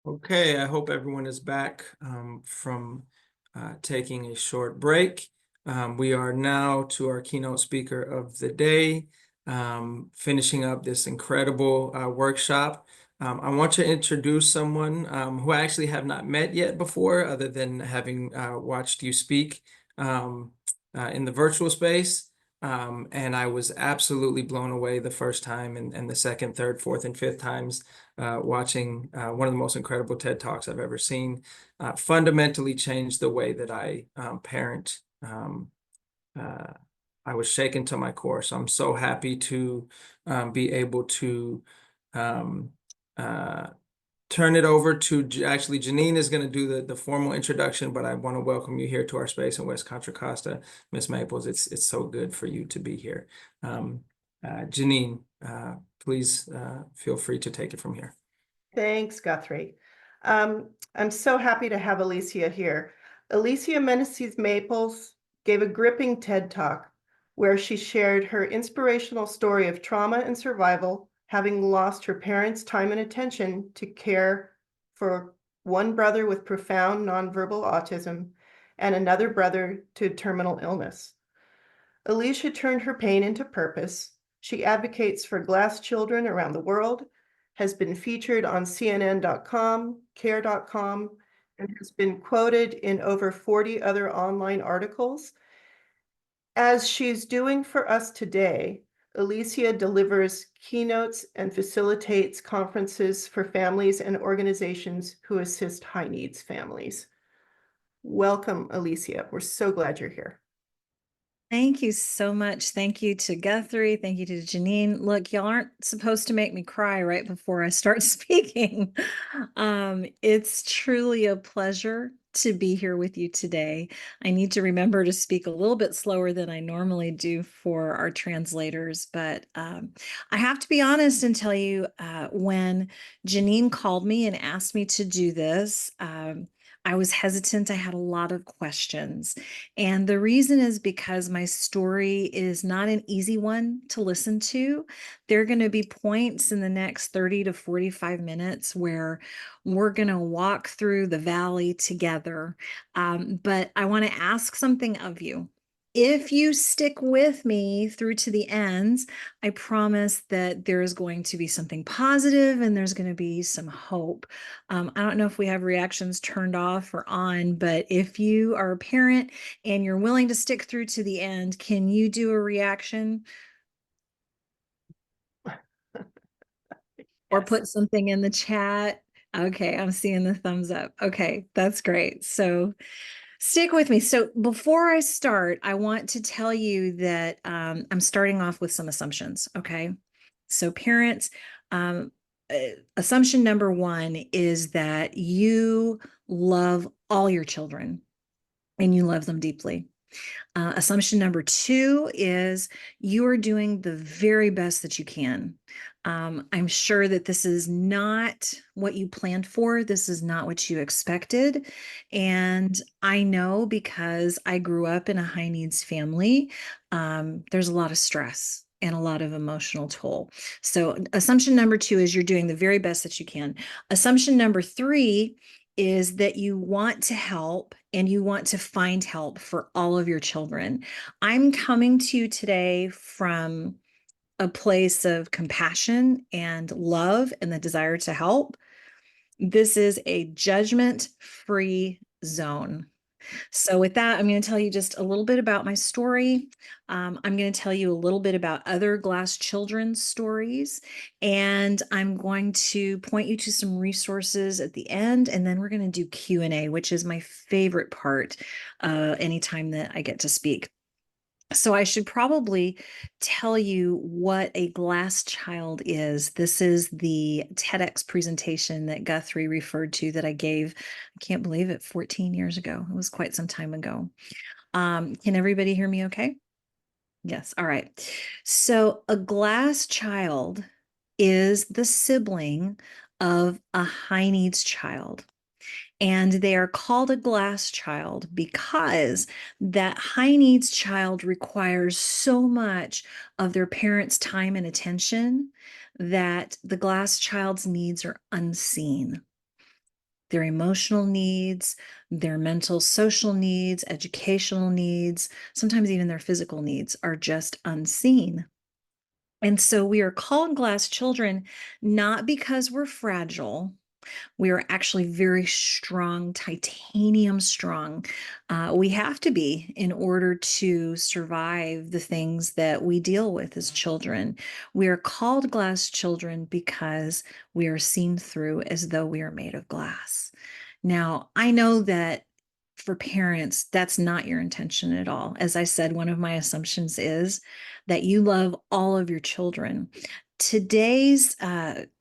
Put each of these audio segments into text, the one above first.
Okay, I hope everyone is back from taking a short break. We are now to our keynote speaker of the day, finishing up this incredible workshop. I want to introduce someone who I actually have not met yet before, other than having watched you speak in the virtual space. And I was absolutely blown away the first time, and the second, third, fourth, and fifth times watching one of the most incredible TED Talks I've ever seen. Fundamentally changed the way that I parent. Uh, I was shaken to my core. So I'm so happy to be able to um, uh, turn it over to actually Janine is going to do the formal introduction, but I want to welcome you here to our space in West Contra Costa. Miss Maples, it's so good for you to be here. Janine, please feel free to take it from here. Thanks, Guthrie. I'm so happy to have Alicia here. Alicia Meneses Maples gave a gripping TED Talk where she shared her inspirational story of trauma and survival, having lost her parents' time and attention to care for one brother with profound nonverbal autism and another brother to terminal illness. Alicia turned her pain into purpose. She advocates for glass children around the world, has been featured on CNN.com, care.com, and has been quoted in over 40 other online articles. As she's doing for us today, Alicia delivers keynotes and facilitates conferences for families and organizations who assist high needs families. Welcome, Alicia. We're so glad you're here. Thank you so much. Thank you to Guthrie. Thank you to Janine. Look, y'all aren't supposed to make me cry right before I start speaking. It's truly a pleasure to be here with you today. I need to remember to speak a little bit slower than I normally do for our translators, but I have to be honest and tell you, when Janine called me and asked me to do this, I was hesitant. I had a lot of questions. And the reason is because my story is not an easy one to listen to. There are going to be points in the next 30 to 45 minutes where we're going to walk through the valley together. But I want to ask something of you. If you stick with me through to the ends, I promise that there is going to be something positive and there's going to be some hope. I don't know if we have reactions turned off or on, but if you are a parent and you're willing to stick through to the end, can you do a reaction? Or Yes. put something in the chat? Okay, I'm seeing the thumbs up. Okay, that's great. So stick with me. So before I start, I want to tell you that I'm starting off with some assumptions. Okay. So parents, um, assumption number one is that you love all your children and you love them deeply. Assumption number two is you are doing the very best that you can. I'm sure that this is not what you planned for. This is not what you expected. And I know because I grew up in a high needs family, there's a lot of stress and a lot of emotional toll. So, assumption number two is you're doing the very best that you can. Assumption number three is that you want to help and you want to find help for all of your children. I'm coming to you today from a place of compassion and love and the desire to help. This is a judgment-free zone. So with that, I'm going to tell you just a little bit about my story. I'm going to tell you a little bit about other glass children's stories, and I'm going to point you to some resources at the end, and then we're going to do Q&A, which is my favorite part anytime that I get to speak. So I should probably tell you what a glass child is. This is the TEDx presentation that Guthrie referred to that I gave, I can't believe it, 14 years ago. It was quite some time ago. Can everybody hear me okay? Yes. All right. So a glass child is the sibling of a high needs child. And they are called a glass child because that high needs child requires so much of their parents' time and attention that the glass child's needs are unseen. their emotional needs, their mental, social needs, educational needs, sometimes even their physical needs are just unseen. And so we are called glass children, not because we're fragile. We are actually very strong, titanium strong. We have to be in order to survive the things that we deal with as children. We are called glass children because we are seen through as though we are made of glass. Now, I know that for parents, that's not your intention at all. As I said, one of my assumptions is that you love all of your children. Today's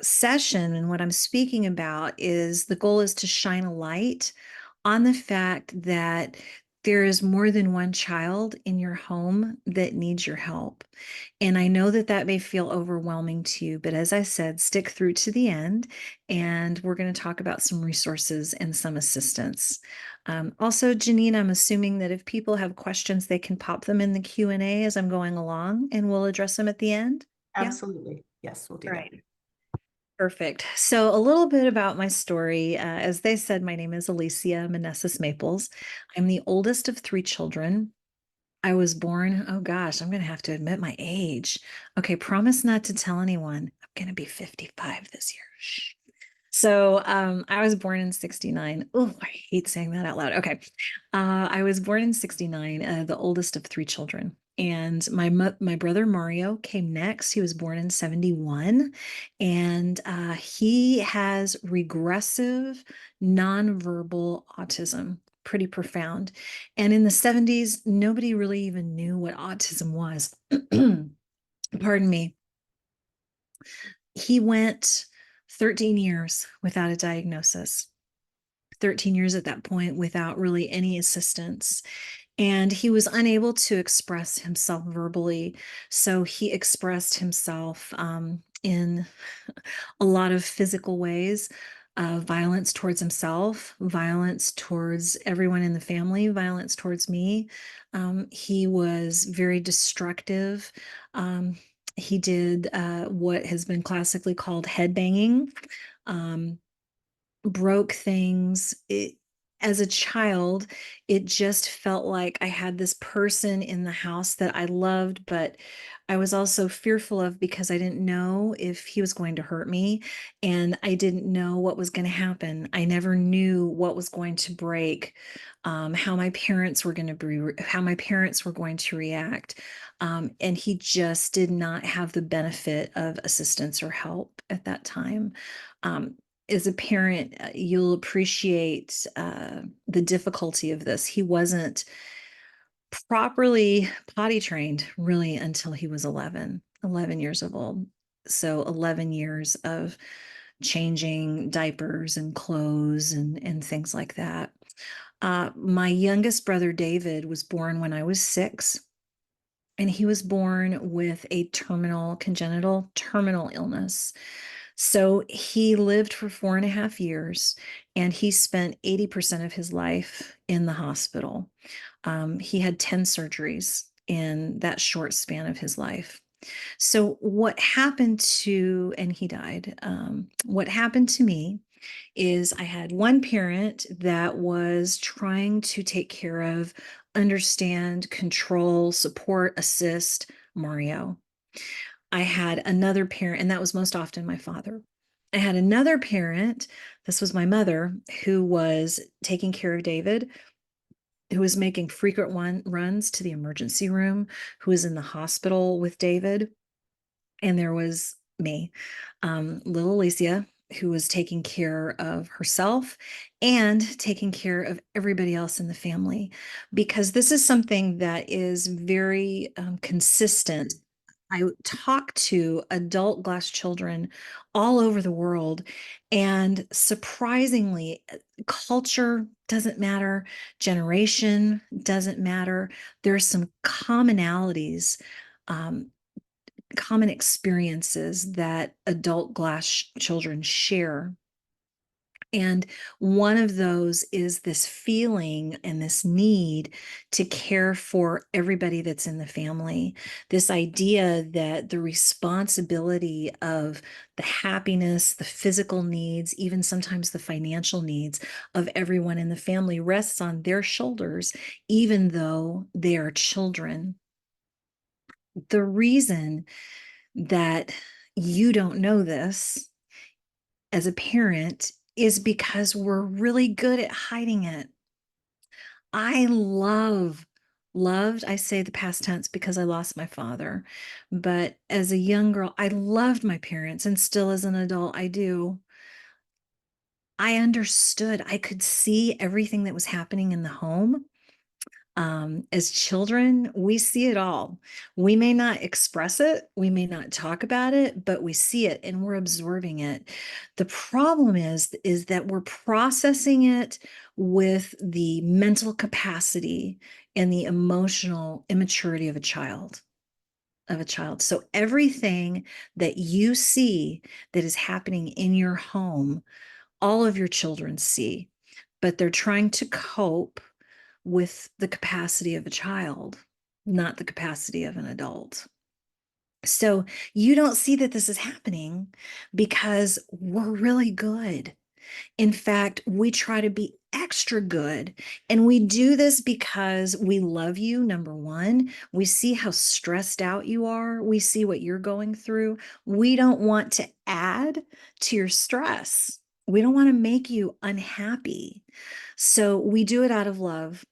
session and what I'm speaking about is the goal is to shine a light on the fact that there is more than one child in your home that needs your help. And I know that that may feel overwhelming to you, but as I said, stick through to the end, and we're going to talk about some resources and some assistance. Also, Janine, I'm assuming that if people have questions, they can pop them in the Q&A as I'm going along, and we'll address them at the end. Yeah? Absolutely. Yes, we'll do that. Right. Perfect. So a little bit about my story. As they said, my name is Alicia Meneses Maples. I'm the oldest of three children. I was born, oh gosh, I'm going to have to admit my age. Okay, promise not to tell anyone. I'm going to be 55 this year. Shh. So I was born in 69. Oh, I hate saying that out loud. Okay. I was born in 69, the oldest of three children. And my brother Mario came next. He was born in 71. And he has regressive nonverbal autism, pretty profound. And in the 70s, nobody really even knew what autism was. Pardon me. He went 13 years without a diagnosis, 13 years at that point without really any assistance. And he was unable to express himself verbally. So he expressed himself in a lot of physical ways. Violence towards himself, violence towards everyone in the family, violence towards me. He was very destructive. He did what has been classically called headbanging, broke things. As a child, it just felt like I had this person in the house that I loved, but I was also fearful of because I didn't know if he was going to hurt me, and I didn't know what was going to happen. I never knew what was going to break, how my parents were going to be, how my parents were going to react. And he just did not have the benefit of assistance or help at that time. As a parent, you'll appreciate the difficulty of this. He wasn't properly potty trained really until he was 11 years old. So 11 years of changing diapers and clothes and things like that. My youngest brother, David, was born when I was 6. And he was born with a congenital terminal illness. So he lived for 4.5 years, and he spent 80% of his life in the hospital. He had 10 surgeries in that short span of his life. So what happened and he died. What happened to me is I had one parent that was trying to take care of, understand, control, support, assist Mario. I had another parent, and that was most often my father. I had another parent, this was my mother, who was taking care of David, who was making frequent runs to the emergency room, who was in the hospital with David. And there was me, little Alicia, who was taking care of herself and taking care of everybody else in the family, because this is something that is very consistent. I talk to adult glass children all over the world, and surprisingly, culture doesn't matter, generation doesn't matter. There's some commonalities, um, common experiences that adult glass children share. And one of those is this feeling and this need to care for everybody that's in the family. This idea that the responsibility of the happiness, the physical needs, even sometimes the financial needs of everyone in the family rests on their shoulders, even though they are children. The reason that you don't know this as a parent is because we're really good at hiding it. I loved, I say the past tense because I lost my father, but as a young girl, I loved my parents, and still as an adult, I do. I understood, I could see everything that was happening in the home. As children, we see it all. We may not express it, we may not talk about it, but we see it and we're absorbing it. The problem is that we're processing it with the mental capacity and the emotional immaturity of a child. So everything that you see that is happening in your home, all of your children see, but they're trying to cope with the capacity of a child, not the capacity of an adult. So you don't see that this is happening because we're really good. In fact, we try to be extra good. And we do this because we love you, number one. We see how stressed out you are. We see what you're going through. We don't want to add to your stress. We don't want to make you unhappy. So we do it out of love.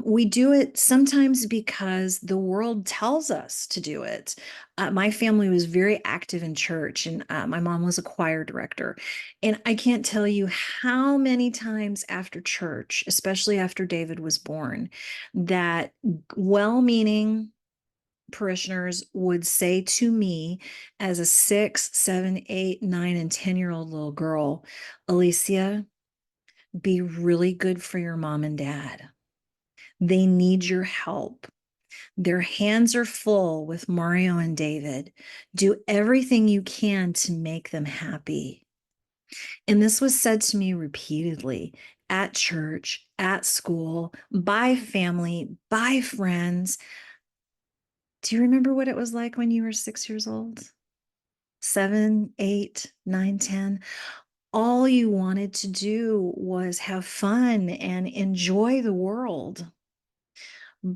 We do it sometimes because the world tells us to do it. My family was very active in church, and my mom was a choir director. And I can't tell you how many times after church, especially after David was born, that well meaning parishioners would say to me as a 6, 7, 8, 9, and 10-year-old little girl, Alicia, be really good for your mom and dad. They need your help. Their hands are full with Mario and David. Do everything you can to make them happy. And this was said to me repeatedly at church, at school, by family, by friends. Do you remember what it was like when you were 6 years old? 7, 8, 9, 10. All you wanted to do was have fun and enjoy the world.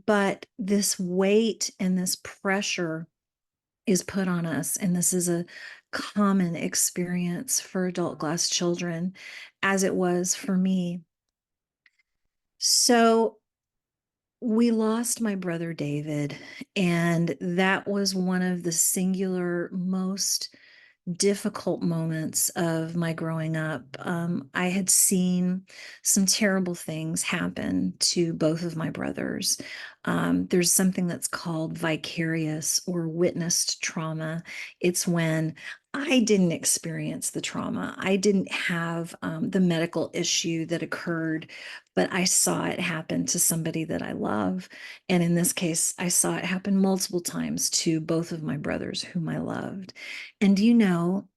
But this weight and this pressure is put on us, and this is a common experience for adult glass children, as it was for me. So we lost my brother David, and that was one of the singular most difficult moments of my growing up. I had seen some terrible things happen to both of my brothers. There's something that's called vicarious or witnessed trauma. It's when I didn't experience the trauma. I didn't have the medical issue that occurred, but I saw it happen to somebody that I love. And in this case, I saw it happen multiple times to both of my brothers whom I loved. And you know,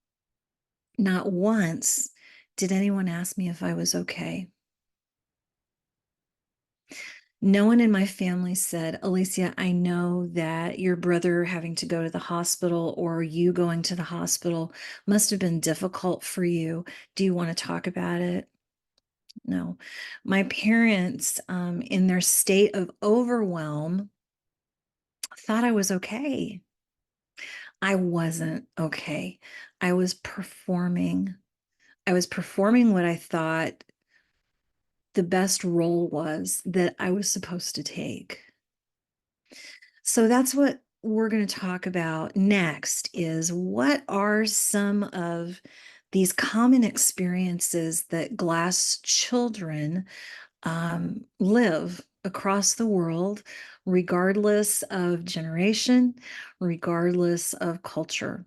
not once did anyone ask me if I was okay. No one in my family said, Alicia, I know that your brother having to go to the hospital or you going to the hospital must have been difficult for you. Do you want to talk about it? No. My parents, in their state of overwhelm, thought I was okay. I wasn't okay. I was performing. I was performing what I thought the best role was that I was supposed to take. So that's what we're going to talk about next is what are some of these common experiences that glass children live across the world, regardless of generation, regardless of culture.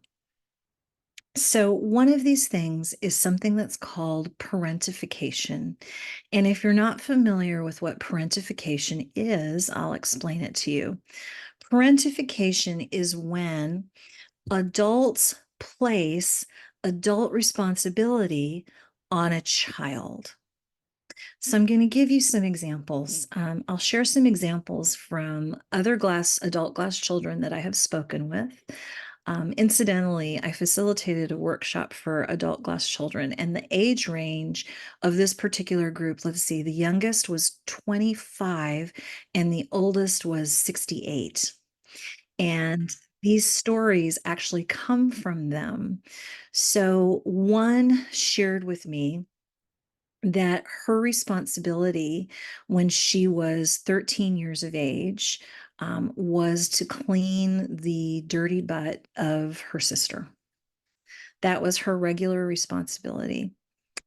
So, one of these things is something that's called parentification. And if you're not familiar with what parentification is, I'll explain it to you. Parentification is when adults place adult responsibility on a child. So I'm going to give you some examples. I'll share some examples from other adult glass children that I have spoken with. Incidentally, I facilitated a workshop for adult glass children, and the age range of this particular group, let's see, the youngest was 25 and the oldest was 68. And these stories actually come from them. So one shared with me that her responsibility when she was 13 years of age was to clean the dirty butt of her sister. That was her regular responsibility.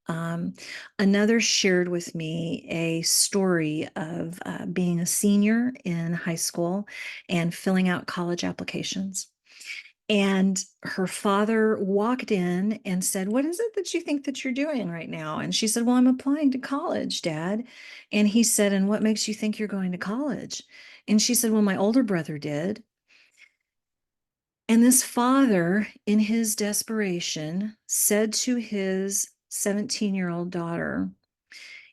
Um, Another shared with me a story of being a senior in high school and filling out college applications. And her father walked in and said, "What is it that you think that you're doing right now?" And she said, "Well, I'm applying to college, Dad." And he said, "And what makes you think you're going to college?" And she said, "Well, my older brother did." And this father, in his desperation, said to his 17-year-old daughter,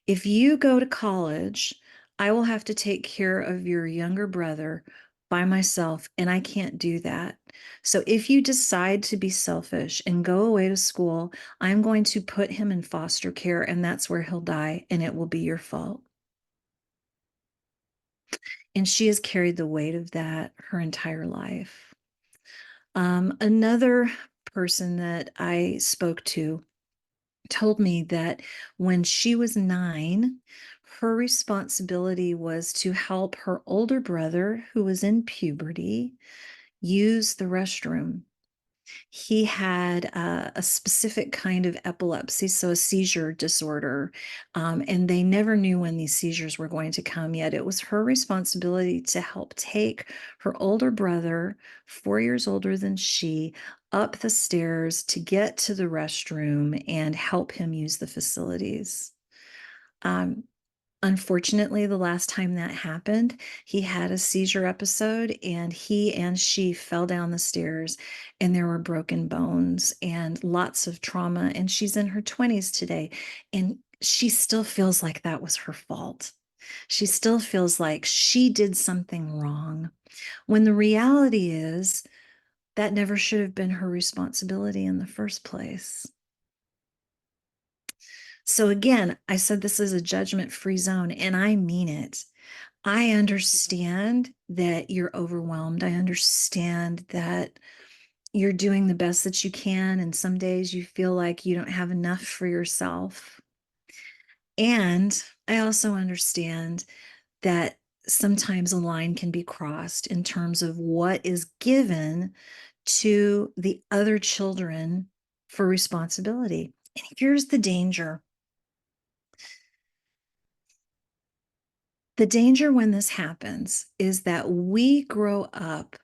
"If you go to college, I will have to take care of your younger brother by myself, and I can't do that. So if you decide to be selfish and go away to school, I'm going to put him in foster care, and that's where he'll die, and it will be your fault." And she has carried the weight of that her entire life. Another person that I spoke to told me that when she was 9, her responsibility was to help her older brother, who was in puberty, use the restroom. He had a specific kind of epilepsy, so a seizure disorder, and they never knew when these seizures were going to come yet. It was her responsibility to help take her older brother, 4 years older than she, up the stairs to get to the restroom and help him use the facilities. Um, Unfortunately, the last time that happened, he had a seizure episode and he and she fell down the stairs and there were broken bones and lots of trauma. And she's in her 20s today. And she still feels like that was her fault. She still feels like she did something wrong, when the reality is that never should have been her responsibility in the first place. So again, I said this is a judgment-free zone, and I mean it. I understand that you're overwhelmed. I understand that you're doing the best that you can, and some days you feel like you don't have enough for yourself. And I also understand that sometimes a line can be crossed in terms of what is given to the other children for responsibility. And here's the danger. The danger when this happens is that we grow up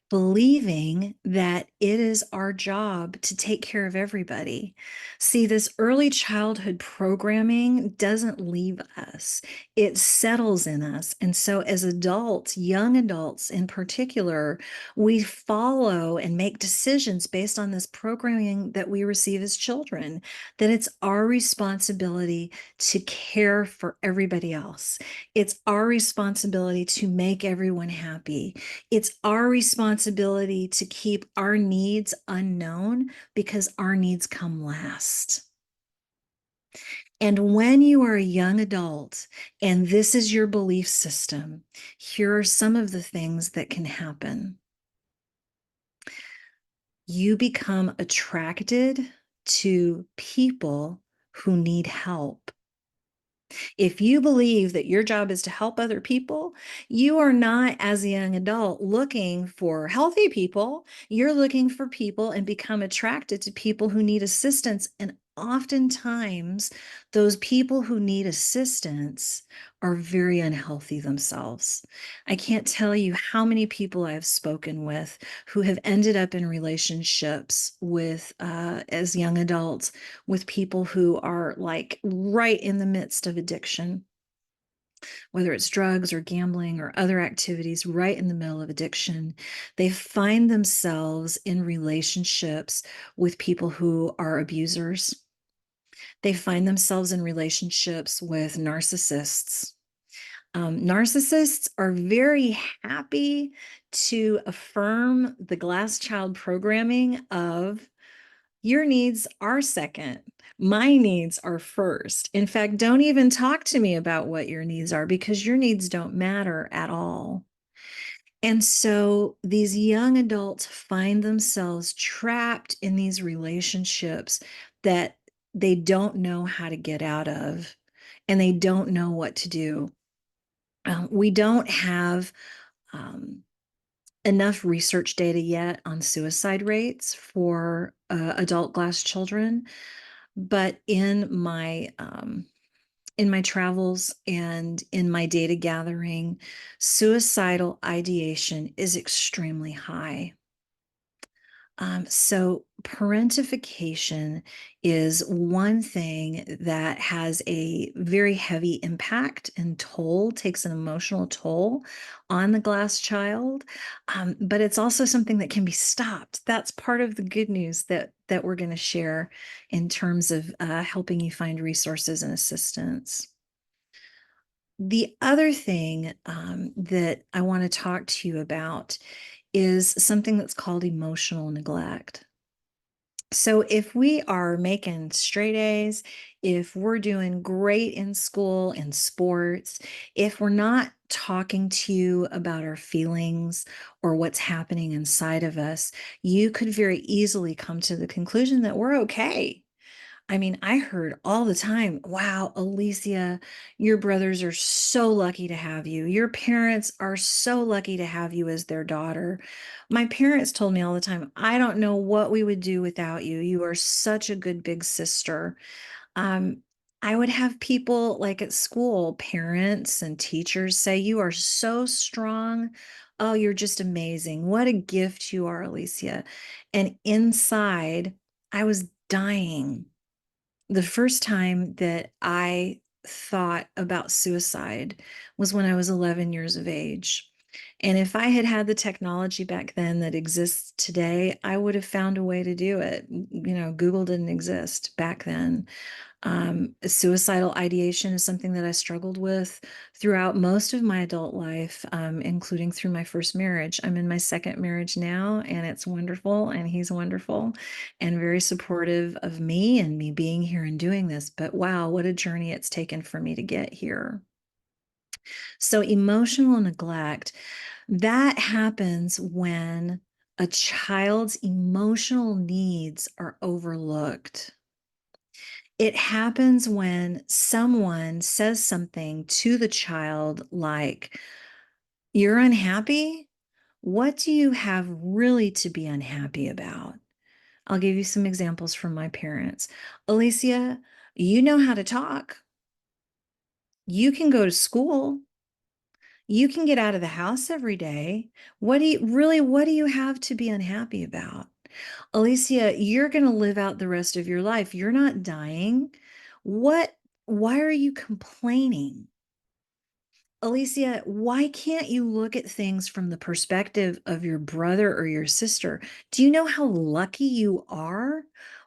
believing that it is our job to take care of everybody. See, this early childhood programming doesn't leave us, it settles in us. And so, as adults, young adults in particular, we follow and make decisions based on this programming that we receive as children, that it's our responsibility to care for everybody else. It's our responsibility to make everyone happy. It's our responsibility to keep our needs unknown because our needs come last. And when you are a young adult and this is your belief system, here are some of the things that can happen. You become attracted to people who need help. If you believe that your job is to help other people, you are not, as a young adult, looking for healthy people. You're looking for people and become attracted to people who need assistance. And oftentimes, those people who need assistance are very unhealthy themselves. I can't tell you how many people I've spoken with who have ended up in relationships with, as young adults, with people who are like right in the midst of addiction, whether it's drugs or gambling or other activities, right in the middle of addiction. They find themselves in relationships with people who are abusers. They find themselves in relationships with narcissists. Narcissists are very happy to affirm the glass child programming of your needs are second. My needs are first. In fact, don't even talk to me about what your needs are because your needs don't matter at all. And so these young adults find themselves trapped in these relationships that they don't know how to get out of, and they don't know what to do. We don't have um, enough research data yet on suicide rates for adult glass children, but in my travels and in my data gathering, suicidal ideation is extremely high. So parentification is one thing that has a very heavy impact and toll, takes an emotional toll on the glass child. But it's also something that can be stopped. That's part of the good news that we're going to share in terms of helping you find resources and assistance. The other thing that I want to talk to you about is something that's called emotional neglect. So if we are making straight A's, if we're doing great in school and sports, if we're not talking to you about our feelings or what's happening inside of us, you could very easily come to the conclusion that we're okay. I mean, I heard all the time, wow, Alicia, your brothers are so lucky to have you. Your parents are so lucky to have you as their daughter. My parents told me all the time, I don't know what we would do without you. You are such a good big sister. Um, I would have people like at school, parents and teachers say, you are so strong. Oh, you're just amazing. What a gift you are, Alicia. And inside, I was dying. The first time that I thought about suicide was when I was 11 years of age. And if I had had the technology back then that exists today, I would have found a way to do it. You know, Google didn't exist back then. Suicidal ideation is something that I struggled with throughout most of my adult life, including through my first marriage. I'm in my second marriage now, and it's wonderful, and he's wonderful and very supportive of me and me being here and doing this. But wow, what a journey it's taken for me to get here. So, emotional neglect, that happens when a child's emotional needs are overlooked. It happens when someone says something to the child like, you're unhappy? What do you have really to be unhappy about? I'll give you some examples from my parents. Alicia, you know how to talk. You can go to school. You can get out of the house every day. What do you have to be unhappy about? Alicia, you're going to live out the rest of your life. You're not dying. Why are you complaining? Alicia, why can't you look at things from the perspective of your brother or your sister? Do you know how lucky you are?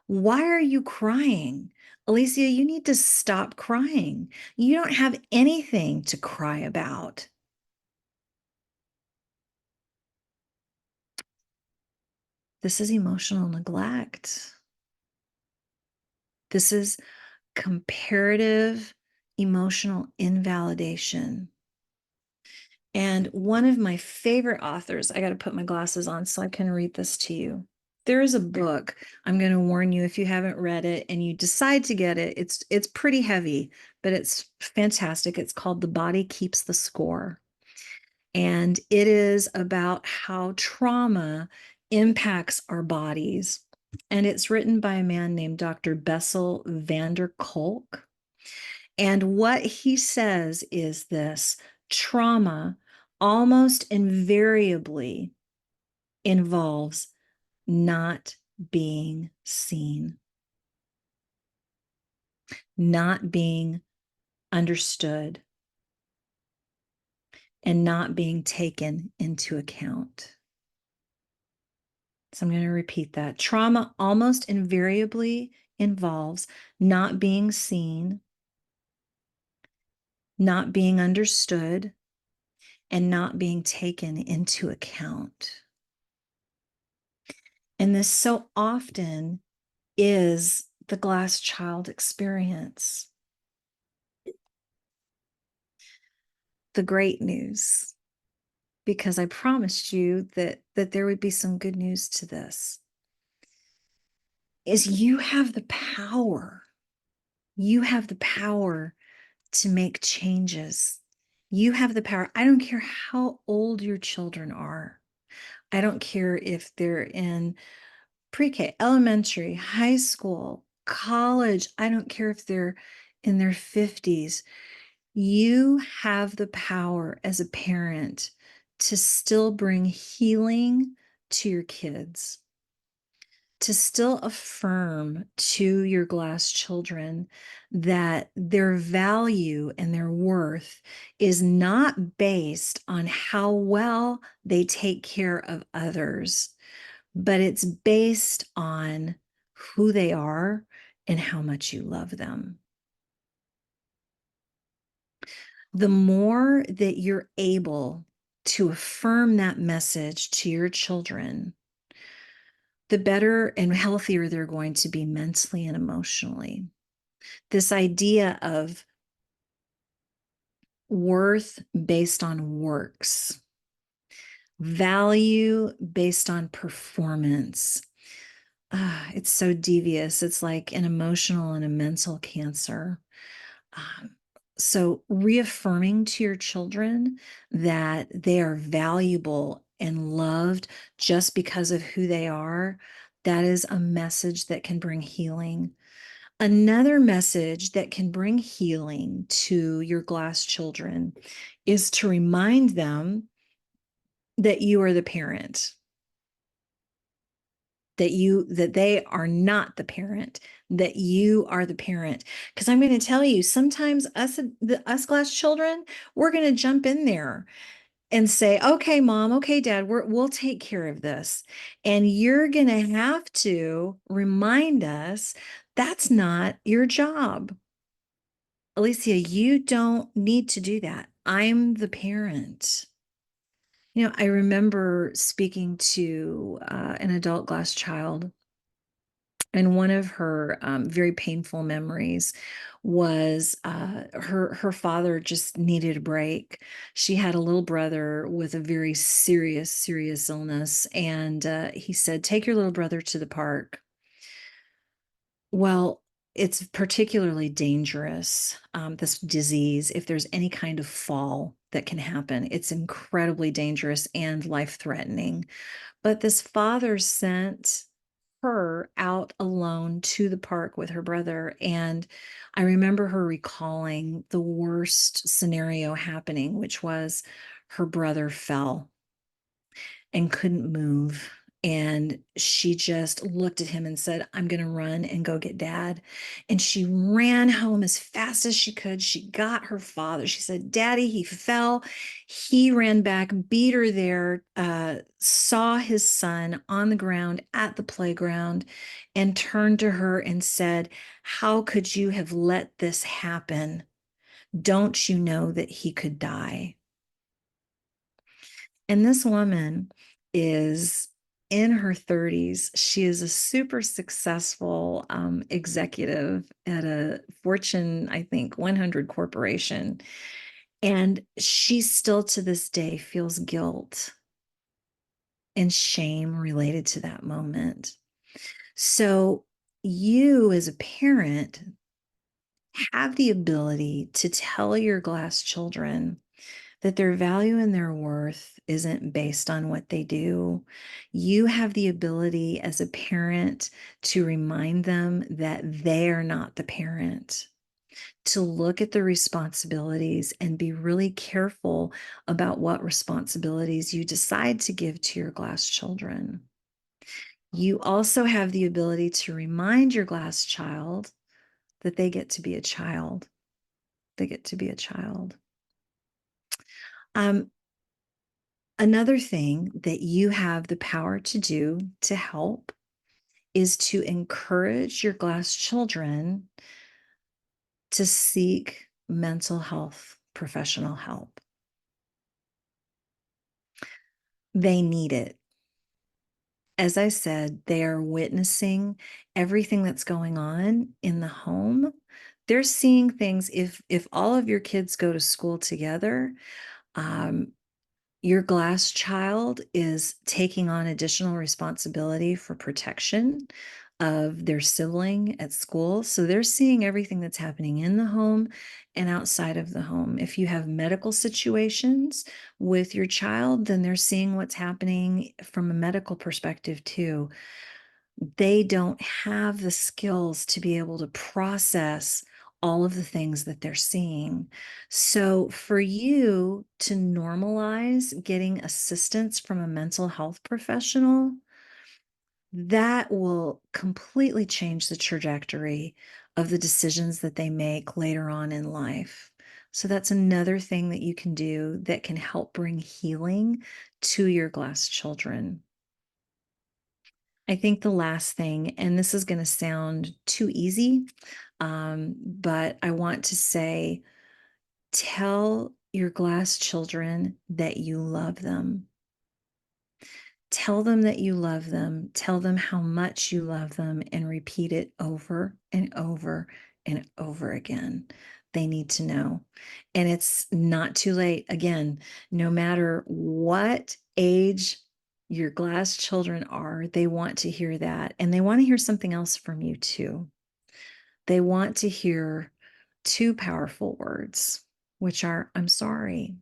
Why are you crying? Alicia, you need to stop crying. You don't have anything to cry about. This is emotional neglect. This is comparative emotional invalidation. And one of my favorite authors, I got to put my glasses on so I can read this to you. There is a book, I'm going to warn you if you haven't read it and you decide to get it, it's pretty heavy, but it's fantastic. It's called The Body Keeps the Score. And it is about how trauma impacts our bodies. And it's written by a man named Dr. Bessel van der Kolk. And what he says is this: trauma almost invariably involves not being seen, not being understood, and not being taken into account. So I'm going to repeat that. Trauma almost invariably involves not being seen, not being understood, and not being taken into account. And this so often is the glass child experience. The great news, because I promised you that there would be some good news to this, is you have the power. You have the power to make changes. You have the power. I don't care how old your children are. I don't care if they're in pre-K, elementary, high school, college. I don't care if they're in their 50s. You have the power as a parent to still bring healing to your kids, to still affirm to your glass children that their value and their worth is not based on how well they take care of others, but it's based on who they are and how much you love them. The more that you're able to affirm that message to your children, the better and healthier they're going to be mentally and emotionally. This idea of worth based on works, value based on performance. It's so devious. It's like an emotional and a mental cancer. So reaffirming to your children that they are valuable and loved just because of who they are, that is a message that can bring healing. Another message that can bring healing to your glass children is to remind them that you are the parent, that they are not the parent, that you are the parent. Because I'm going to tell you, sometimes us glass children, we're going to jump in there and say, okay, mom, okay, dad, we'll take care of this. And you're going to have to remind us that's not your job. Alicia, you don't need to do that. I'm the parent. I remember speaking to an adult glass child, and one of her very painful memories was her father just needed a break. She had a little brother with a very serious illness, and he said, "Take your little brother to the park." Well, it's particularly dangerous, this disease, if there's any kind of fall that can happen. It's incredibly dangerous and life-threatening. But this father sent her out alone to the park with her brother. And I remember her recalling the worst scenario happening, which was her brother fell and couldn't move. And she just looked at him and said, "I'm going to run and go get dad." And she ran home as fast as she could. She got her father. She said, "Daddy, he fell." He ran back, beat her there, saw his son on the ground at the playground, and turned to her and said, "How could you have let this happen? Don't you know that he could die?" And this woman is in her 30s. She is a super successful executive at a Fortune, I think, 100 corporation. And she still to this day feels guilt and shame related to that moment. So you as a parent have the ability to tell your glass children that their value and their worth isn't based on what they do. You have the ability as a parent to remind them that they are not the parent, to look at the responsibilities and be really careful about what responsibilities you decide to give to your glass children. You also have the ability to remind your glass child that they get to be a child. They get to be a child. Another thing that you have the power to do to help is to encourage your glass children to seek mental health professional help. They need it. As I said, they are witnessing everything that's going on in the home. They're seeing things. If all of your kids go to school together, your glass child is taking on additional responsibility for protection of their sibling at school. So they're seeing everything that's happening in the home and outside of the home. If you have medical situations with your child, then they're seeing what's happening from a medical perspective too. They don't have the skills to be able to process all of the things that they're seeing. So for you to normalize getting assistance from a mental health professional, that will completely change the trajectory of the decisions that they make later on in life. So that's another thing that you can do that can help bring healing to your glass children. I think the last thing, and this is going to sound too easy, but I want to say, tell your glass children that you love them. Tell them that you love them. Tell them how much you love them and repeat it over and over and over again. They need to know. And it's not too late. Again, no matter what age your glass children are, they want to hear that. And they want to hear something else from you too. They want to hear two powerful words, which are, I'm sorry.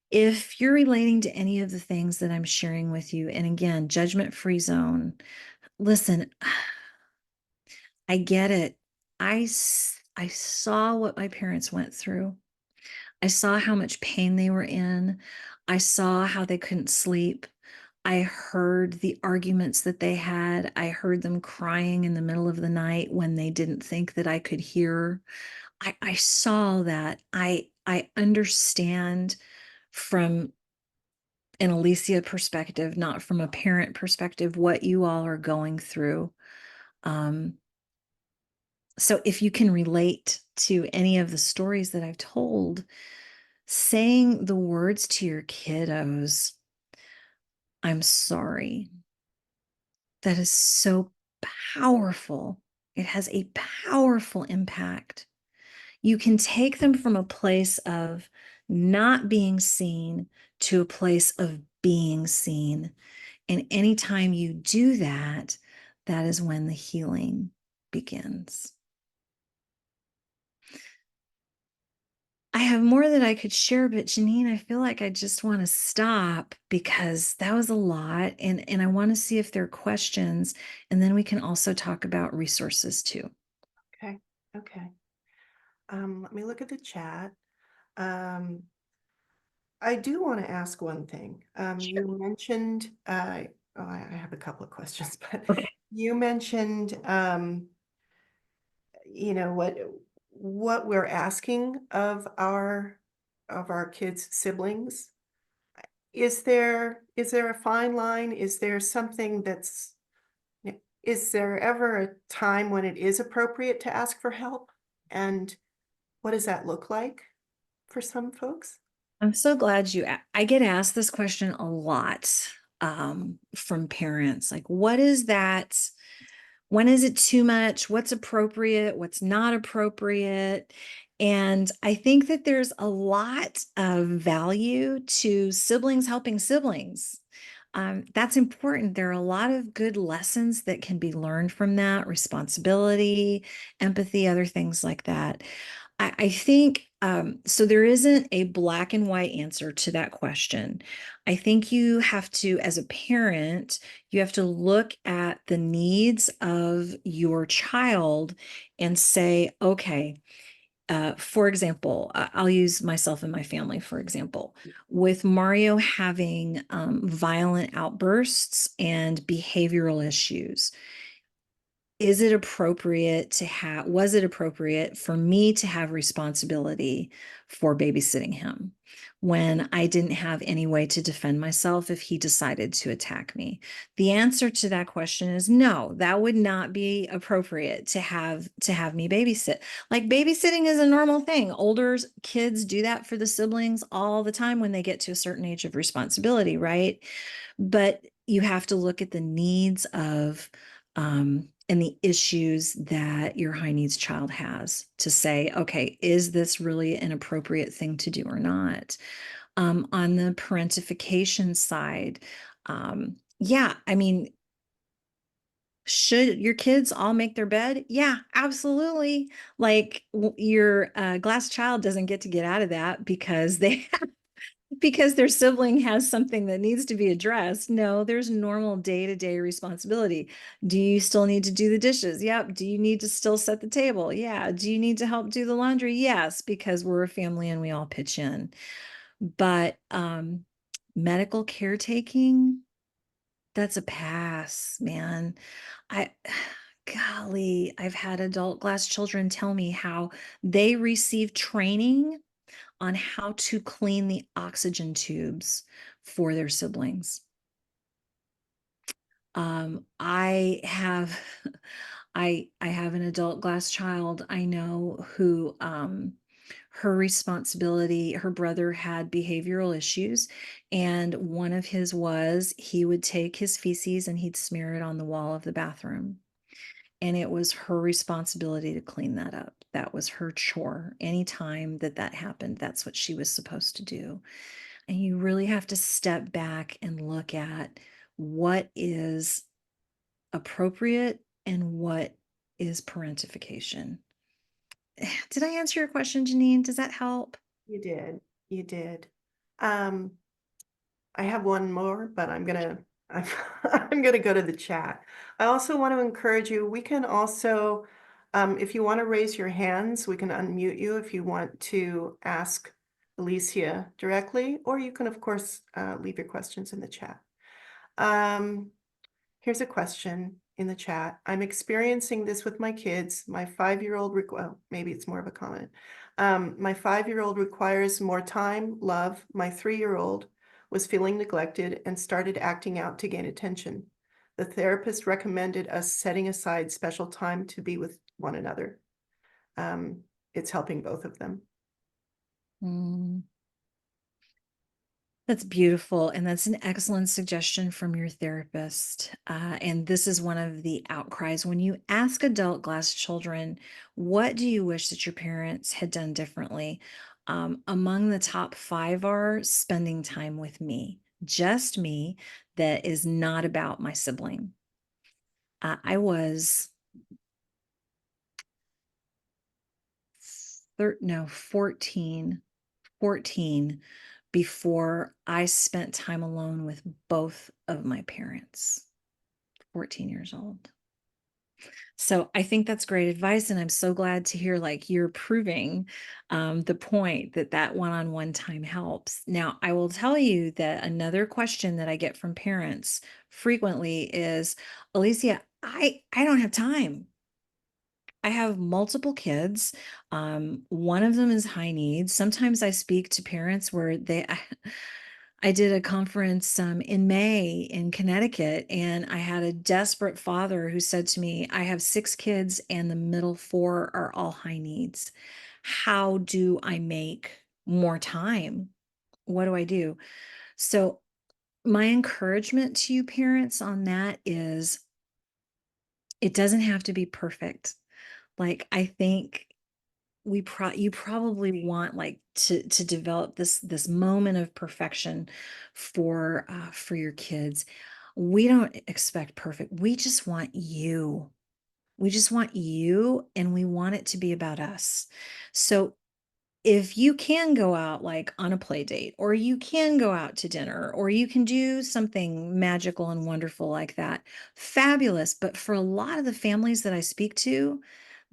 If you're relating to any of the things that I'm sharing with you, and again, judgment-free zone, listen, I get it. I saw what my parents went through. I saw how much pain they were in. I saw how they couldn't sleep. I heard the arguments that they had. I heard them crying in the middle of the night when they didn't think that I could hear. I saw that. I understand from an Alicia perspective, not from a parent perspective, what you all are going through. So if you can relate to any of the stories that I've told, saying the words to your kiddos, I'm sorry, that is so powerful. It has a powerful impact. You can take them from a place of not being seen to a place of being seen. And anytime you do that, that is when the healing begins. I have more that I could share, but Janine, I feel like I just want to stop because that was a lot. And I want to see if there are questions. And then we can also talk about resources too. Okay. Okay. Let me look at the chat. I do want to ask one thing. You mentioned, I have a couple of questions, but Okay. you mentioned, you know, what we're asking of our kids' siblings. Is there a fine line? Is there something that's, is there ever a time when it is appropriate to ask for help? And what does that look like for some folks? I'm so glad I get asked this question a lot from parents. Like, what is that? When is it too much? What's appropriate? What's not appropriate? And I think that there's a lot of value to siblings helping siblings. That's important. There are a lot of good lessons that can be learned from that: responsibility, empathy, other things like that. I think so. There isn't a black and white answer to that question. I think you have to, as a parent, you have to look at the needs of your child and say, okay, for example, I'll use myself and my family, for example, with Mario having violent outbursts and behavioral issues. is it appropriate to have, was it appropriate for me to have responsibility for babysitting him when I didn't have any way to defend myself if he decided to attack me? The answer to that question is no, that would not be appropriate to have me babysit. Like, babysitting is a normal thing. Older kids do that for the siblings all the time when they get to a certain age of responsibility, right? But you have to look at the needs of and the issues that your high needs child has to say, okay, is this really an appropriate thing to do or not? On the parentification side, yeah, I mean, should your kids all make their bed? Yeah, absolutely. Like, your glass child doesn't get out of that because they because their sibling has something that needs to be addressed. No, there's normal day-to-day responsibility. Do you still need to do the dishes? Yep. Do you need to still set the table? Yeah. Do you need to help do the laundry? Yes, because we're a family and we all pitch in. But medical caretaking, that's a pass, man. I golly, I've had adult glass children tell me how they receive training on how to clean the oxygen tubes for their siblings. I have I have an adult glass child I know who her responsibility, her brother had behavioral issues, and one of his was he would take his feces and he'd smear it on the wall of the bathroom. And it was her responsibility to clean that up. That was her chore. Anytime that that happened, that's what she was supposed to do. And you really have to step back and look at what is appropriate and what is parentification. Did I answer your question, Janine? Does that help? You did. You did. Um, I have one more, but I'm gonna go to the chat. I also want to encourage you. We can also, if you want to raise your hands, we can unmute you if you want to ask Alicia directly, or you can, of course, leave your questions in the chat. Here's a question in the chat. I'm experiencing this with my kids. My 5-year-old, well, maybe it's more of a comment. My 5-year-old requires more time, love. My 3-year-old was feeling neglected and started acting out to gain attention. The therapist recommended us setting aside special time to be with one another. It's helping both of them. Mm. That's beautiful. And that's an excellent suggestion from your therapist. And this is one of the outcries. When you ask adult glass children, what do you wish that your parents had done differently? Among the top 5 are spending time with me, just me, that is not about my sibling. I was 14 before I spent time alone with both of my parents, 14 years old. So I think that's great advice. And I'm so glad to hear like you're proving the point that that one-on-one time helps. Now, I will tell you that another question that I get from parents frequently is, Alicia, I don't have time. I have multiple kids. One of them is high needs. Sometimes I speak to parents where I did a conference in May in Connecticut, and I had a desperate father who said to me, I have 6 kids and the middle 4 are all high needs. How do I make more time? What do I do? So my encouragement to you parents on that is it doesn't have to be perfect. Like, I think you probably want like to develop this moment of perfection for your kids. We don't expect perfect. We just want you. We just want you, and we want it to be about us. So if you can go out like on a play date, or you can go out to dinner, or you can do something magical and wonderful like that, fabulous. But for a lot of the families that I speak to,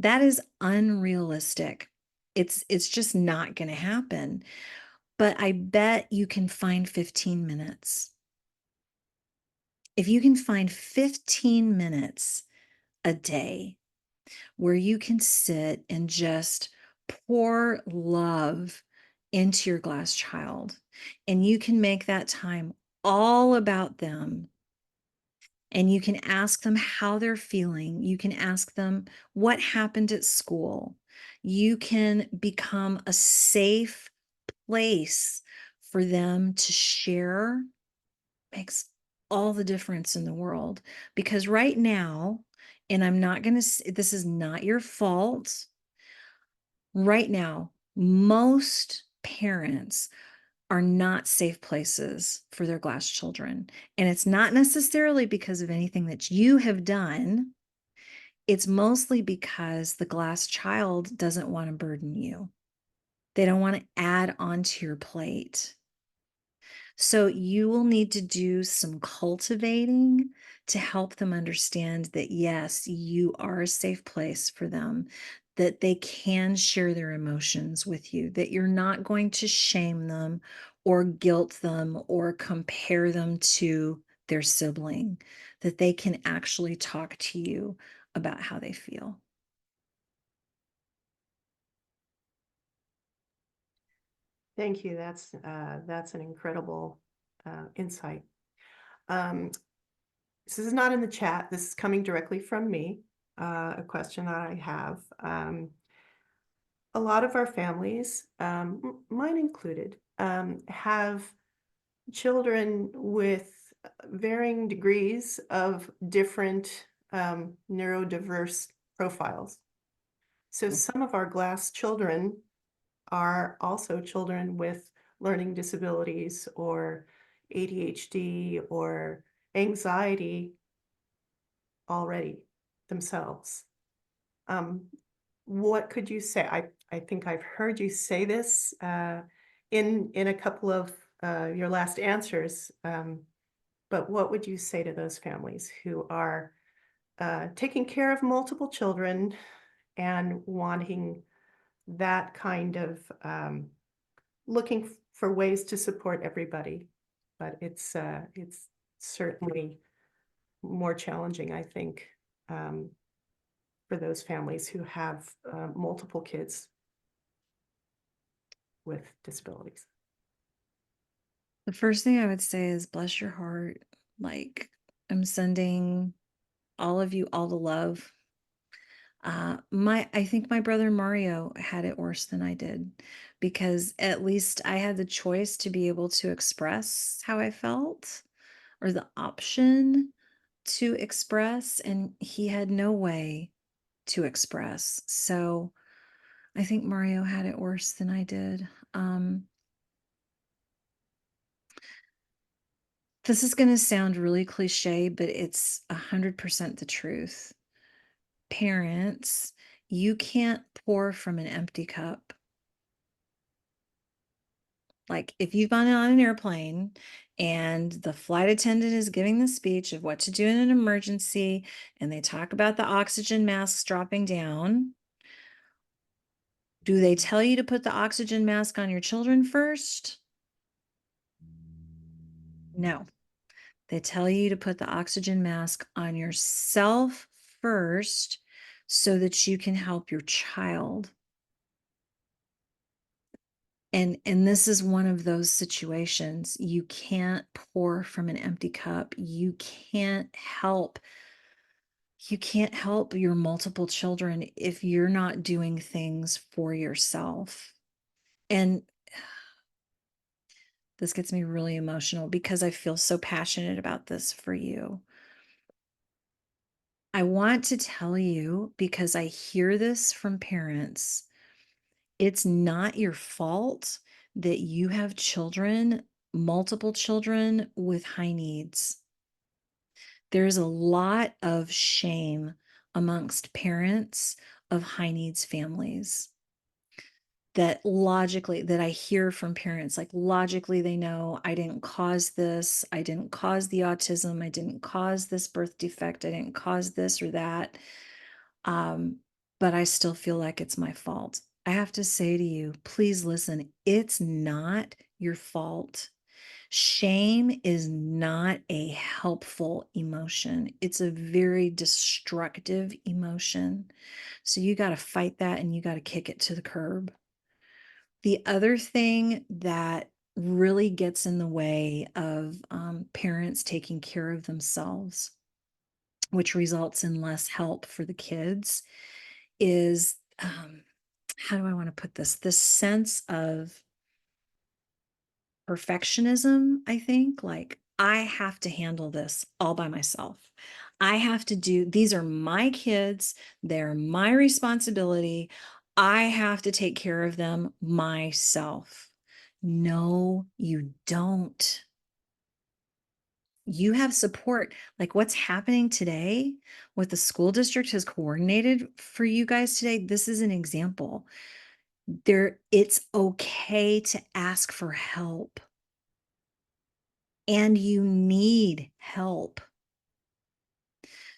that is unrealistic. It's just not going to happen. But I bet you can find 15 minutes. If you can find 15 minutes a day where you can sit and just pour love into your glass child, and you can make that time all about them. And you can ask them how they're feeling. You can ask them what happened at school. You can become a safe place for them to share. Makes all the difference in the world. Because right now, and I'm not going to, this is not your fault. Right now, most parents are not safe places for their glass children. And it's not necessarily because of anything that you have done. It's mostly because the glass child doesn't want to burden you. They don't want to add onto your plate. So you will need to do some cultivating to help them understand that, yes, you are a safe place for them, that they can share their emotions with you, that you're not going to shame them or guilt them or compare them to their sibling, that they can actually talk to you about how they feel. Thank you. That's an incredible insight. This is not in the chat. This is coming directly from me. A question that I have. A lot of our families, mine included, have children with varying degrees of different neurodiverse profiles. So some of our glass children are also children with learning disabilities or ADHD or anxiety already themselves. What could you say? I think I've heard you say this in a couple of your last answers, but what would you say to those families who are taking care of multiple children and wanting that kind of looking for ways to support everybody, but it's certainly more challenging, I think, for those families who have multiple kids with disabilities. The first thing I would say is bless your heart. Like, I'm sending all of you all the love. I think my brother Mario had it worse than I did, because at least I had the choice to be able to express how I felt, or the option to express, and he had no way to express. So I think Mario had it worse than I did. This is going to sound really cliche, but it's 100% the truth. Parents, you can't pour from an empty cup. Like, if you've gone on an airplane and the flight attendant is giving the speech of what to do in an emergency, and they talk about the oxygen masks dropping down, do they tell you to put the oxygen mask on your children first? No. They tell you to put the oxygen mask on yourself first so that you can help your child. And this is one of those situations. You can't pour from an empty cup. You can't help your multiple children if you're not doing things for yourself. And this gets me really emotional because I feel so passionate about this for you. I want to tell you, because I hear this from parents, it's not your fault that you have children, multiple children with high needs. There's a lot of shame amongst parents of high needs families that I hear from parents. Like, logically, they know, I didn't cause this. I didn't cause the autism. I didn't cause this birth defect. I didn't cause this or that. But I still feel like it's my fault. I have to say to you, please listen, it's not your fault. Shame is not a helpful emotion. It's a very destructive emotion. So you got to fight that and you got to kick it to the curb. The other thing that really gets in the way of parents taking care of themselves, which results in less help for the kids, is how do I want to put this? This sense of perfectionism, I think, like I have to handle this all by myself. I have to do, these are my kids, they're my responsibility. I have to take care of them myself. No, you don't. You have support. Like what's happening today, what the school district has coordinated for you guys today, this is an example. It's okay to ask for help. And you need help.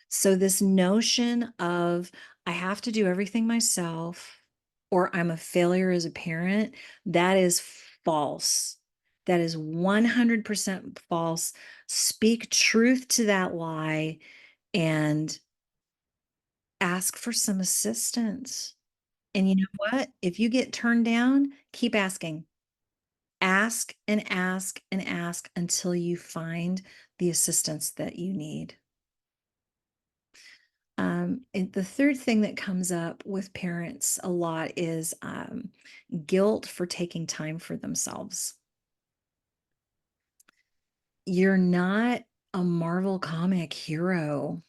So this notion of I have to do everything myself or I'm a failure as a parent, that is false. That is 100% false. Speak truth to that lie and ask for some assistance. And you know what? If you get turned down, keep asking. Ask and ask and ask until you find the assistance that you need. And the third thing that comes up with parents a lot is guilt for taking time for themselves. You're not a Marvel comic hero,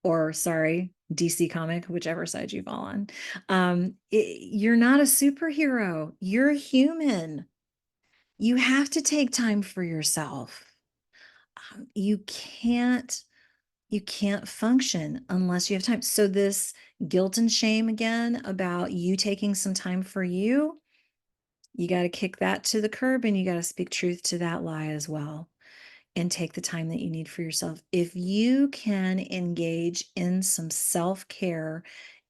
or sorry, DC comic, whichever side you fall on. You're not a superhero. You're human. You have to take time for yourself. You can't function unless you have time. So this guilt and shame again about you taking some time for you, you got to kick that to the curb and you got to speak truth to that lie as well and take the time that you need for yourself. If you can engage in some self-care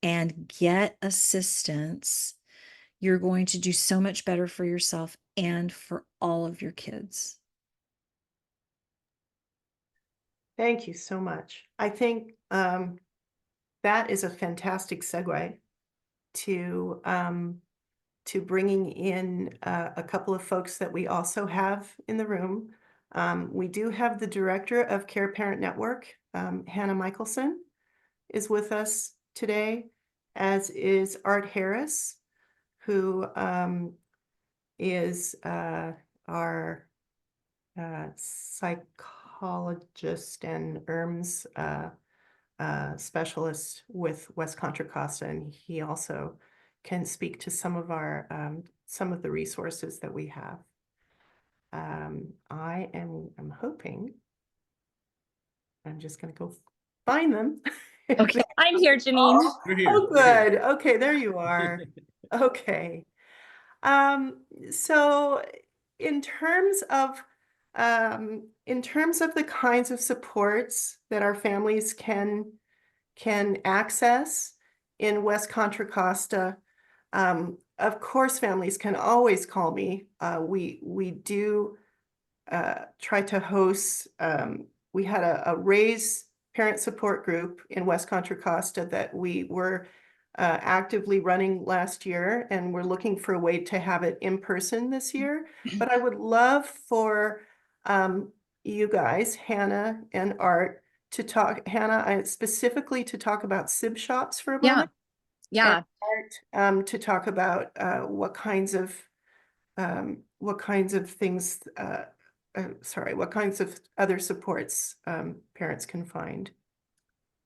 and get assistance, you're going to do so much better for yourself and for all of your kids. Thank you so much. I think that is a fantastic segue to bringing in a couple of folks that we also have in the room. We do have the director of Care Parent Network, Hannah Michelson, is with us today, as is Art Harris, who is our psychologist and ERMS specialist with West Contra Costa, and he also can speak to some of the resources that we have. I'm hoping, I'm just going to go find them. Okay, I'm here, Janine. Oh, good. Okay, there you are. Okay. So in terms of the kinds of supports that our families can access in West Contra Costa, of course, families can always call me. We do try to host. We had a RAISE parent support group in West Contra Costa that we were actively running last year, and we're looking for a way to have it in person this year. But I would love for you guys, Hannah and Art, to talk, Hannah, specifically to talk about SIB shops for a moment. Yeah. And Art, to talk about what kinds of things, what kinds of other supports parents can find.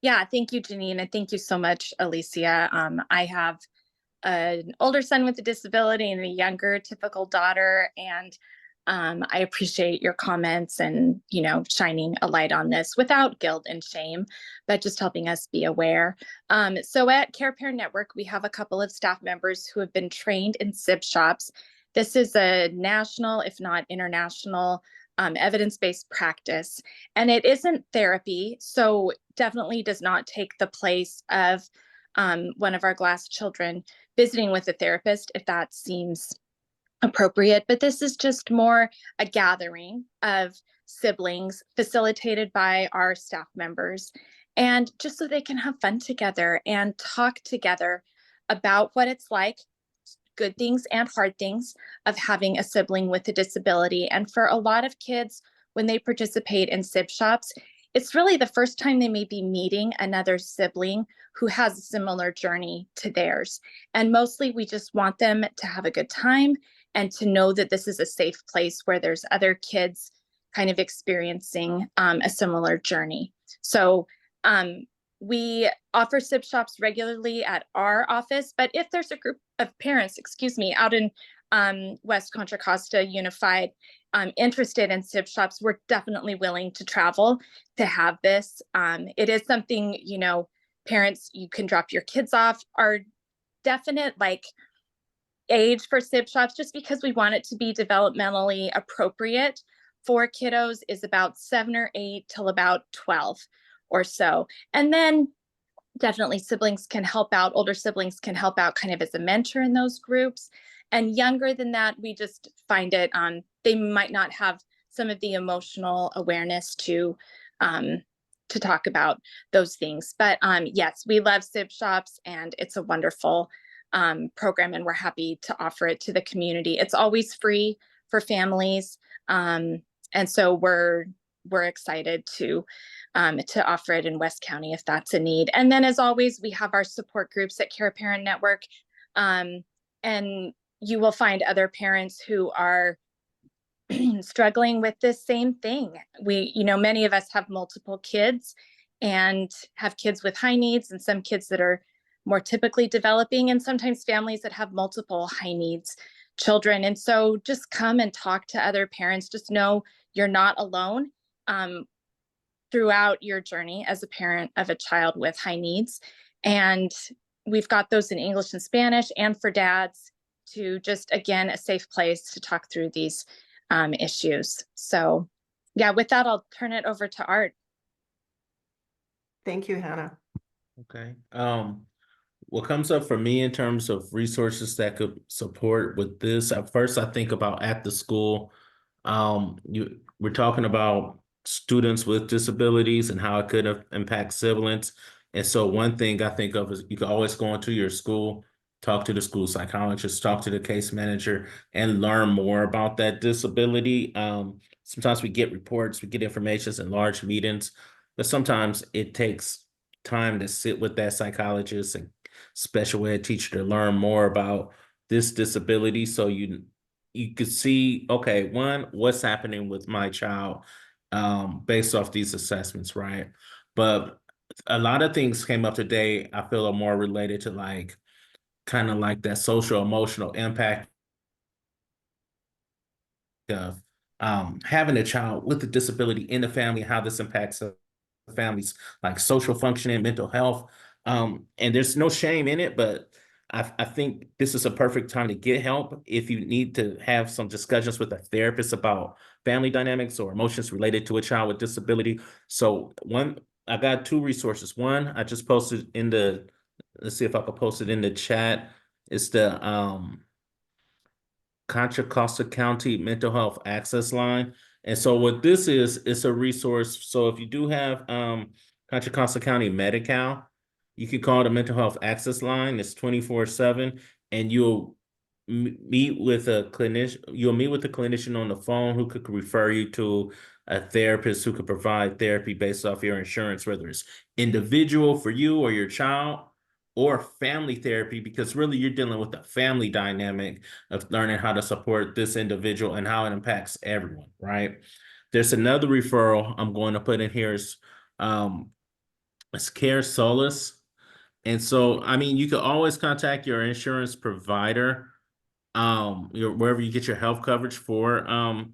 Yeah, thank you, Janine, and thank you so much, Alicia. I have an older son with a disability and a younger typical daughter, and I appreciate your comments and, shining a light on this without guilt and shame, but just helping us be aware. So at Care Parent Network, we have a couple of staff members who have been trained in SIB shops. This is a national, if not international, evidence-based practice, and it isn't therapy, so definitely does not take the place of one of our glass children visiting with a therapist if that seems appropriate, but this is just more a gathering of siblings facilitated by our staff members, and just so they can have fun together and talk together about what it's like, good things and hard things, of having a sibling with a disability. And for a lot of kids, when they participate in sib shops, it's really the first time they may be meeting another sibling who has a similar journey to theirs. And mostly we just want them to have a good time and to know that this is a safe place where there's other kids kind of experiencing a similar journey. So we offer sib shops regularly at our office, but if there's a group of parents, out in West Contra Costa Unified interested in sib shops, we're definitely willing to travel to have this. It is something, parents, you can drop your kids off. Our definite age for sib shops, just because we want it to be developmentally appropriate for kiddos, is about 7 or 8 till about 12 or so. And then definitely siblings can help out, older siblings can help out kind of as a mentor in those groups. And younger than that, we just find it, they might not have some of the emotional awareness to talk about those things. But yes, we love sib shops, and it's a wonderful program, and we're happy to offer it to the community. It's always free for families. And so we're excited to offer it in West County if that's a need. And then, as always, we have our support groups at Care Parent Network. And you will find other parents who are struggling with this same thing. Many of us have multiple kids and have kids with high needs, and some kids that are more typically developing, and sometimes families that have multiple high needs children. And so just come and talk to other parents. Just know you're not alone throughout your journey as a parent of a child with high needs. And we've got those in English and Spanish, and for dads, to just, again, a safe place to talk through these issues. So yeah, with that, I'll turn it over to Art. Thank you, Hannah. Okay. What comes up for me in terms of resources that could support with this, at first I think about at the school. We're talking about students with disabilities and how it could impact siblings. And so one thing I think of is you can always go into your school, talk to the school psychologist, talk to the case manager, and learn more about that disability. Sometimes we get reports, we get information in large meetings, but sometimes it takes time to sit with that psychologist and special ed teacher to learn more about this disability. So you could see, okay, one, what's happening with my child based off these assessments, right? But a lot of things came up today, I feel, are more related to kind of like that social emotional impact of having a child with a disability in the family, how this impacts the family's social functioning, mental health. And there's no shame in it, but I think this is a perfect time to get help if you need to have some discussions with a therapist about family dynamics or emotions related to a child with disability. So I got 2 resources. One, I just posted in let's see if I can post it in the chat. It's the Contra Costa County Mental Health Access Line. And so what this is, it's a resource. So if you do have Contra Costa County Medi-Cal, you can call the Mental Health Access Line. It's 24/7, and you'll meet with a clinician. You'll meet with a clinician on the phone who could refer you to a therapist who could provide therapy based off your insurance, whether it's individual for you or your child, or family therapy, because really you're dealing with the family dynamic of learning how to support this individual and how it impacts everyone, right? There's another referral I'm going to put in here is it's Care Solace. And so, I mean, you can always contact your insurance provider, wherever you get your health coverage for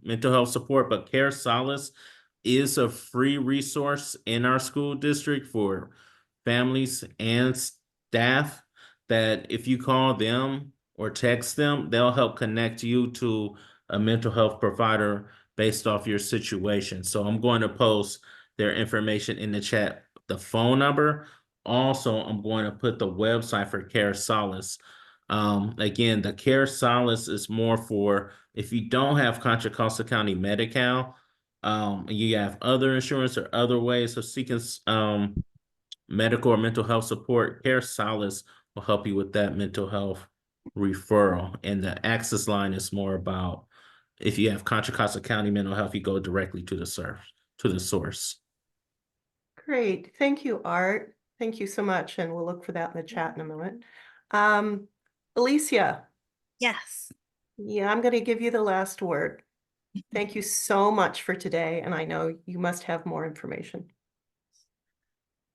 mental health support, but Care Solace is a free resource in our school district for families and staff that if you call them or text them, they'll help connect you to a mental health provider based off your situation. So I'm going to post their information in the chat, the phone number. Also, I'm going to put the website for Care Solace Again, the Care Solace is more for if you don't have Contra Costa County Medi-Cal, and you have other insurance or other ways of seeking medical or mental health support. Care Solace will help you with that mental health referral. And the Access line is more about if you have Contra Costa County mental health, you go directly to the source. Great. Thank you, Art. Thank you so much. And we'll look for that in the chat in a moment. Alicia, Yes. yeah, I'm going to give you the last word. Thank you so much for today. And I know you must have more information.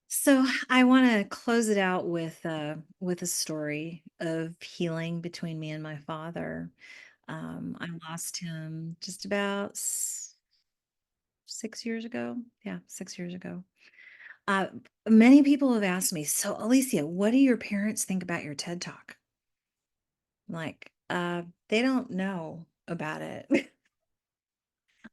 So I want to close it out with a story of healing between me and my father. I lost him just about 6 years ago. Yeah, 6 years ago. Uh, Many people have asked me, so Alicia, what do your parents think about your TED Talk? Like, they don't know about it.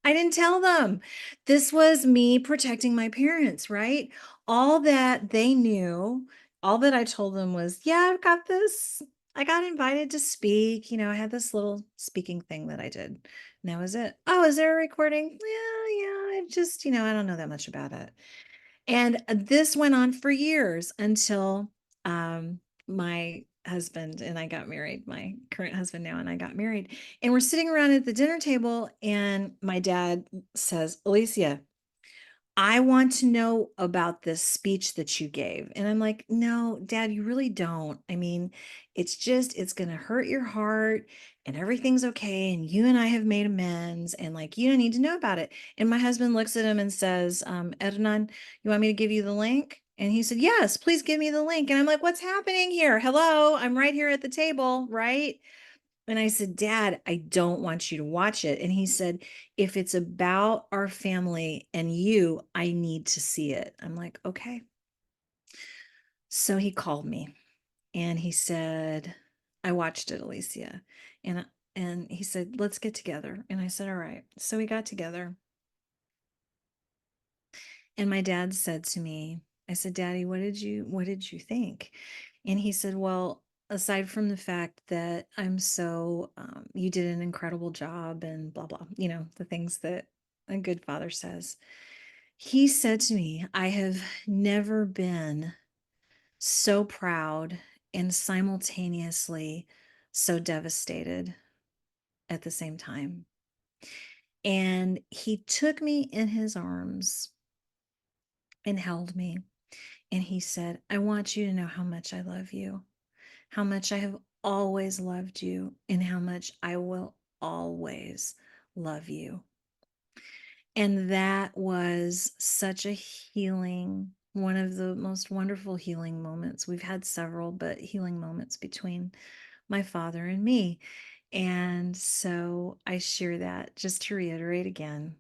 I didn't tell them. This was me protecting my parents, right? All that they knew, all that I told them was, yeah, I've got this. I got invited to speak. I had this little speaking thing that I did. And that was it. Oh, is there a recording? Yeah. I just, I don't know that much about it. And this went on for years until my husband and I got married, my current husband now and I got married. And we're sitting around at the dinner table, and my dad says, Alicia, I want to know about this speech that you gave. And I'm like, no, Dad, you really don't. I mean, it's going to hurt your heart and everything's okay. And you and I have made amends and like, you don't need to know about it. And my husband looks at him and says, Ednan, you want me to give you the link? And he said, yes, please give me the link. And I'm like, what's happening here? Hello, I'm right here at the table, right? And I said, Dad, I don't want you to watch it. And he said, if it's about our family and you, I need to see it. I'm like, okay. So he called me and he said, I watched it, Alicia. And he said, let's get together. And I said, all right. So we got together. And my dad said to me, I said, Daddy, what did you think? And he said, well, aside from the fact that I'm so, you did an incredible job and blah, blah, the things that a good father says. He said to me, I have never been so proud and simultaneously so devastated at the same time. And he took me in his arms and held me. And he said, I want you to know how much I love you, how much I have always loved you, and how much I will always love you. And that was such a healing, one of the most wonderful healing moments. We've had several, but healing moments between my father and me. And so I share that just to reiterate again.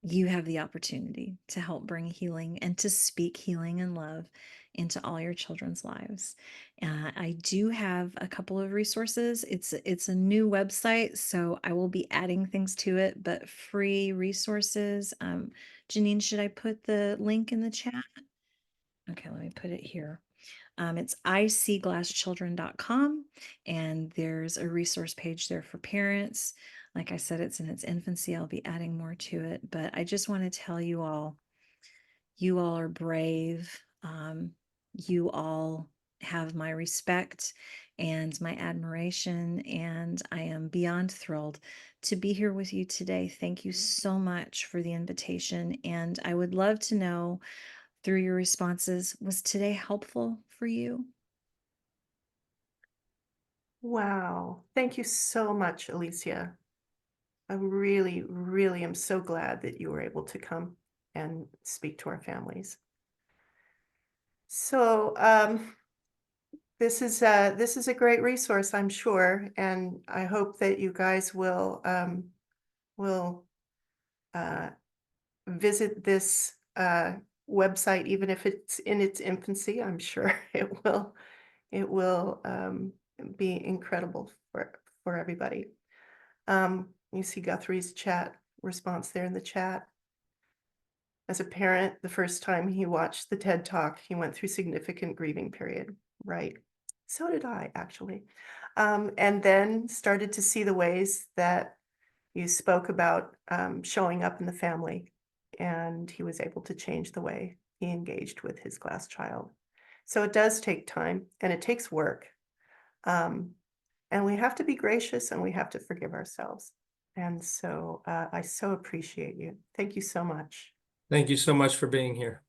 You have the opportunity to help bring healing and to speak healing and love into all your children's lives. I do have a couple of resources. It's a new website, so I will be adding things to it, but free resources. Janine, should I put the link in the chat? Okay, let me put it here. It's iseeglasschildren.com, and there's a resource page there for parents. Like I said, it's in its infancy. I'll be adding more to it, but I just want to tell you all are brave. You all have my respect and my admiration, and I am beyond thrilled to be here with you today. Thank you so much for the invitation, and I would love to know through your responses, was today helpful for you? Wow. Thank you so much, Alicia. I really, really am so glad that you were able to come and speak to our families. So this is a great resource, I'm sure, and I hope that you guys will visit this website, even if it's in its infancy. I'm sure it will be incredible for everybody. You see Guthrie's chat response there in the chat. As a parent, the first time he watched the TED Talk, he went through significant grieving period, right? So did I, actually. And then started to see the ways that you spoke about showing up in the family, and he was able to change the way he engaged with his glass child. So it does take time and it takes work. And we have to be gracious and we have to forgive ourselves. And so I so appreciate you. Thank you so much. Thank you so much for being here.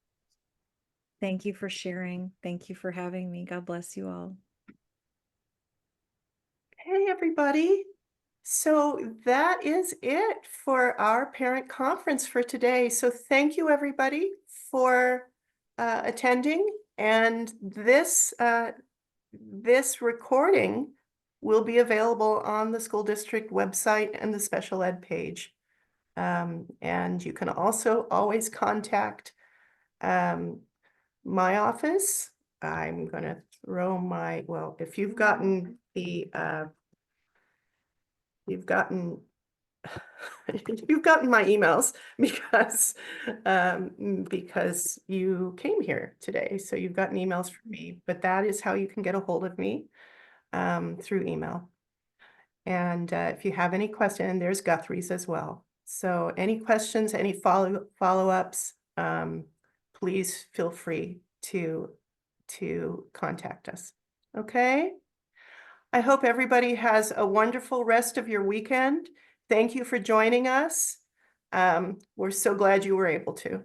Thank you for sharing. Thank you for having me. God bless you all. Hey, everybody. So that is it for our parent conference for today. So thank you, everybody, for attending. And this recording will be available on the school district website and the special ed page. And you can also always contact my office. I'm going to throw my, well, if you've gotten the, you've gotten my emails because you came here today. So you've gotten emails from me, but that is how you can get a hold of me through email. And if you have any question, there's Guthrie's as well. So any questions, any follow-ups, please feel free to contact us. Okay. I hope everybody has a wonderful rest of your weekend. Thank you for joining us. We're so glad you were able to.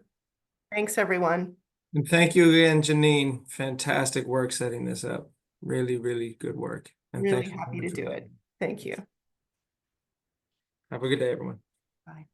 Thanks, everyone. And thank you again, Janine. Fantastic work setting this up. Really, really good work. And Really thank you happy to for do coming. it. Thank you. Have a good day, everyone. Bye.